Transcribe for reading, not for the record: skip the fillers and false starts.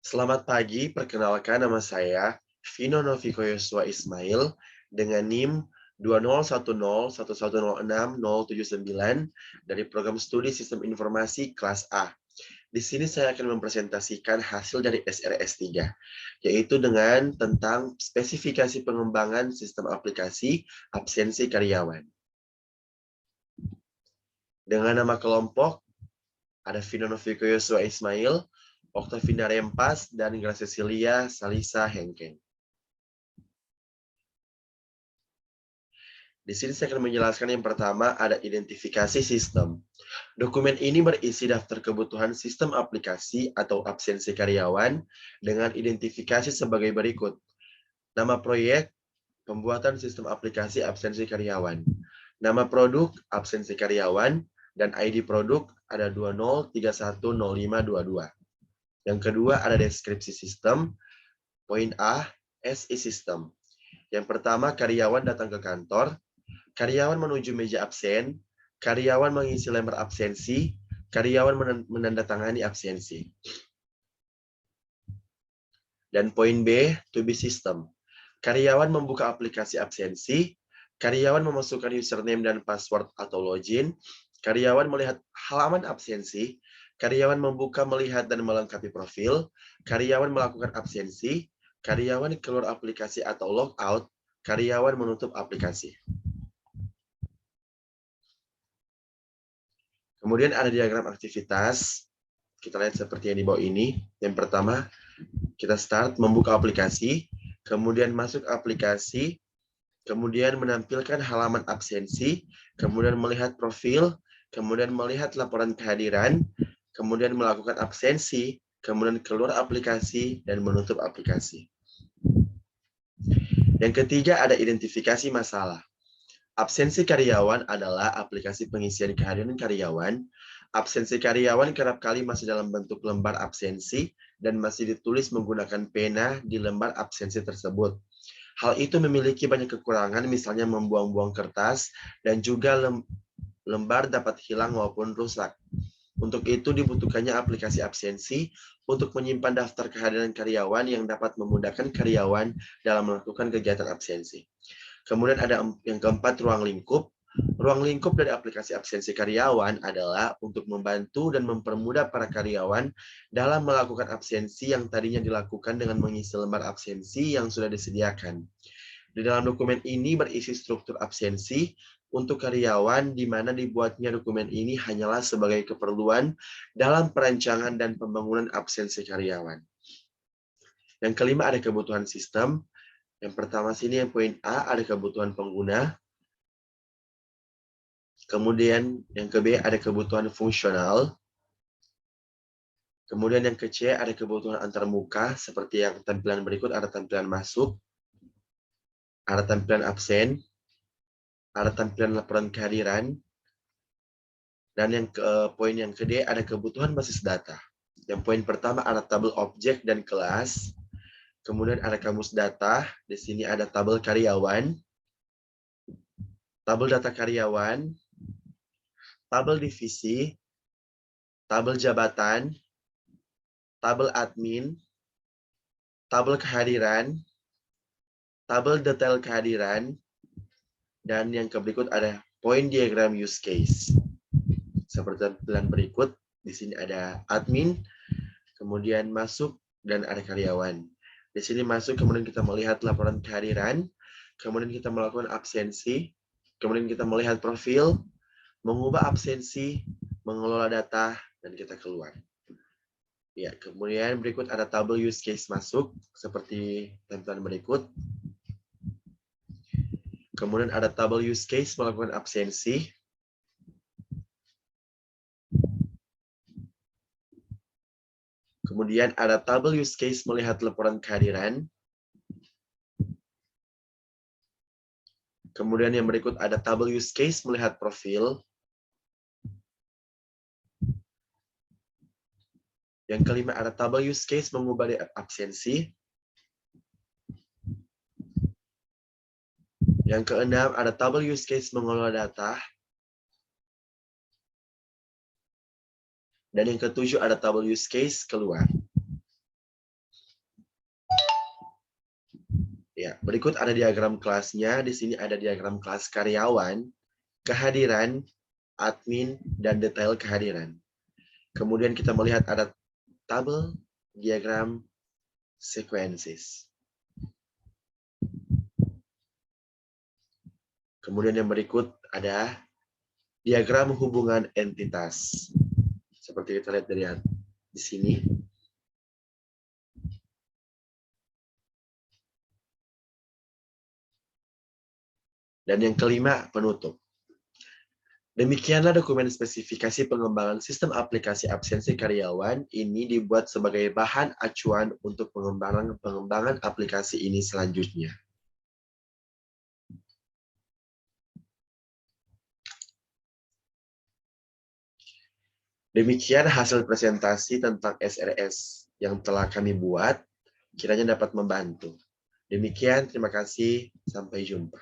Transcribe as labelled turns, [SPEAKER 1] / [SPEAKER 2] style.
[SPEAKER 1] Selamat pagi, perkenalkan nama saya Vino Noviko Yosua Ismail dengan NIM 20101106079 dari program studi Sistem Informasi kelas A. Di sini saya akan mempresentasikan hasil dari SRS 3, yaitu dengan tentang spesifikasi pengembangan sistem aplikasi absensi karyawan. Dengan nama kelompok, ada Vino Noviko Yosua Ismail, Oktavina Rempas, dan Gracia Salisa Henken. Di sini saya akan menjelaskan yang pertama ada identifikasi sistem. Dokumen ini berisi daftar kebutuhan sistem aplikasi atau absensi karyawan dengan identifikasi sebagai berikut. Nama proyek, pembuatan sistem aplikasi absensi karyawan. Nama produk, absensi karyawan, dan ID produk ada 20310522. Yang kedua ada deskripsi sistem. Poin A, SI system. Yang pertama, karyawan datang ke kantor. Karyawan menuju meja absen, karyawan mengisi lembar absensi, karyawan menandatangani absensi. Dan poin B, to be system. Karyawan membuka aplikasi absensi, karyawan memasukkan username dan password atau login, karyawan melihat halaman absensi, karyawan membuka, melihat, dan melengkapi profil, karyawan melakukan absensi, karyawan keluar aplikasi atau logout, karyawan menutup aplikasi. Kemudian ada diagram aktivitas. Kita lihat seperti yang di bawah ini. Yang pertama, kita start membuka aplikasi, kemudian masuk aplikasi, kemudian menampilkan halaman absensi, kemudian melihat profil, kemudian melihat laporan kehadiran, kemudian melakukan absensi, kemudian keluar aplikasi, dan menutup aplikasi. Yang ketiga ada identifikasi masalah. Absensi karyawan adalah aplikasi pengisian kehadiran karyawan. Absensi karyawan kerap kali masih dalam bentuk lembar absensi dan masih ditulis menggunakan pena di lembar absensi tersebut. Hal itu memiliki banyak kekurangan, misalnya membuang-buang kertas, dan juga lembar dapat hilang maupun rusak. Untuk itu dibutuhkannya aplikasi absensi untuk menyimpan daftar kehadiran karyawan yang dapat memudahkan karyawan dalam melakukan kegiatan absensi. Kemudian ada yang keempat, ruang lingkup. Ruang lingkup dari aplikasi absensi karyawan adalah untuk membantu dan mempermudah para karyawan dalam melakukan absensi yang tadinya dilakukan dengan mengisi lembar absensi yang sudah disediakan. Di dalam dokumen ini berisi struktur absensi untuk karyawan, di mana dibuatnya dokumen ini hanyalah sebagai keperluan dalam perancangan dan pembangunan absensi karyawan. Yang kelima ada kebutuhan sistem. Yang pertama sini yang poin A ada kebutuhan pengguna. Kemudian yang ke B ada kebutuhan fungsional. Kemudian yang ke C ada kebutuhan antarmuka seperti yang tampilan berikut, ada tampilan masuk, ada tampilan absen, ada tampilan laporan kehadiran, dan yang poin yang ke D ada kebutuhan basis data. Yang poin pertama ada tabel objek dan kelas. Kemudian ada kamus data, di sini ada tabel karyawan, tabel data karyawan, tabel divisi, tabel jabatan, tabel admin, tabel kehadiran, tabel detail kehadiran, dan yang berikut ada point diagram use case. Seperti tampilan berikut, di sini ada admin, kemudian masuk, dan ada karyawan. Di sini masuk, kemudian kita melihat laporan kehadiran, kemudian kita melakukan absensi, kemudian kita melihat profil, mengubah absensi, mengelola data, dan kita keluar. Ya, kemudian berikut ada tabel use case masuk, seperti tampilan berikut. Kemudian ada tabel use case melakukan absensi. Kemudian ada tabel use case melihat laporan kehadiran. Kemudian yang berikut ada tabel use case melihat profil. Yang kelima ada tabel use case mengubah absensi. Yang keenam ada tabel use case mengelola data. Dan yang ketujuh ada tabel use case keluar. Ya, berikut ada diagram kelasnya. Di sini ada diagram kelas karyawan, kehadiran, admin, dan detail kehadiran. Kemudian kita melihat ada tabel, diagram, sequences. Kemudian yang berikut ada diagram hubungan entitas. Seperti kita lihat dari di sini. Dan yang kelima, penutup. Demikianlah dokumen spesifikasi pengembangan sistem aplikasi absensi karyawan ini dibuat sebagai bahan acuan untuk pengembangan aplikasi ini selanjutnya. Demikian hasil presentasi tentang SRS yang telah kami buat, kiranya dapat membantu. Demikian, terima kasih, sampai jumpa.